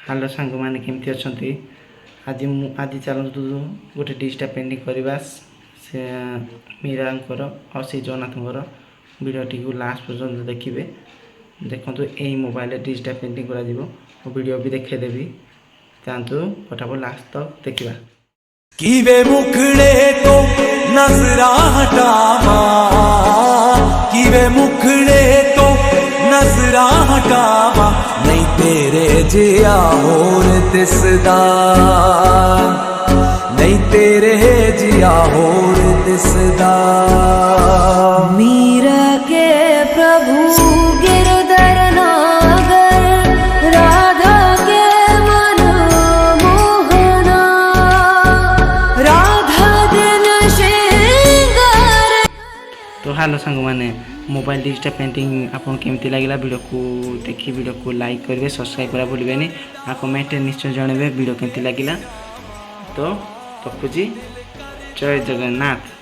Hello सांग मैंने केमती अच्छा आज चलतु गोटे डिजिटा पेंटिंग करवा से मीरा और से जगन्नाथ भिडटी को लास्ट पर्यटन देखिए देखो यही मोबाइल डिजिटा पेंटिंग वीडियो भी देखेदेवी चाहतु फटाफट लास्ट तक देखा कीवे मुखड़े तो नजरा हटावा कीवे मुखड़े तो नजरा हटावा नहीं तेरे जिया होर दिसदा नहीं तेरे जिया होर दिसदा मीरा के प्रभु गिरधर नागर राधा के मन मोहना राधा दिन श्रृंगार। तो हेलो सांग मैंने मोबाइल डिजिटल पेंटिंग आपको केमती लगे वीडियो को देखिए वीडियो को लाइक करेंगे सब्सक्राइब करा भूलें आ कमेंट निश्चय जनइबे वीडियो केमती लगे तो रखुची जय जगन्नाथ।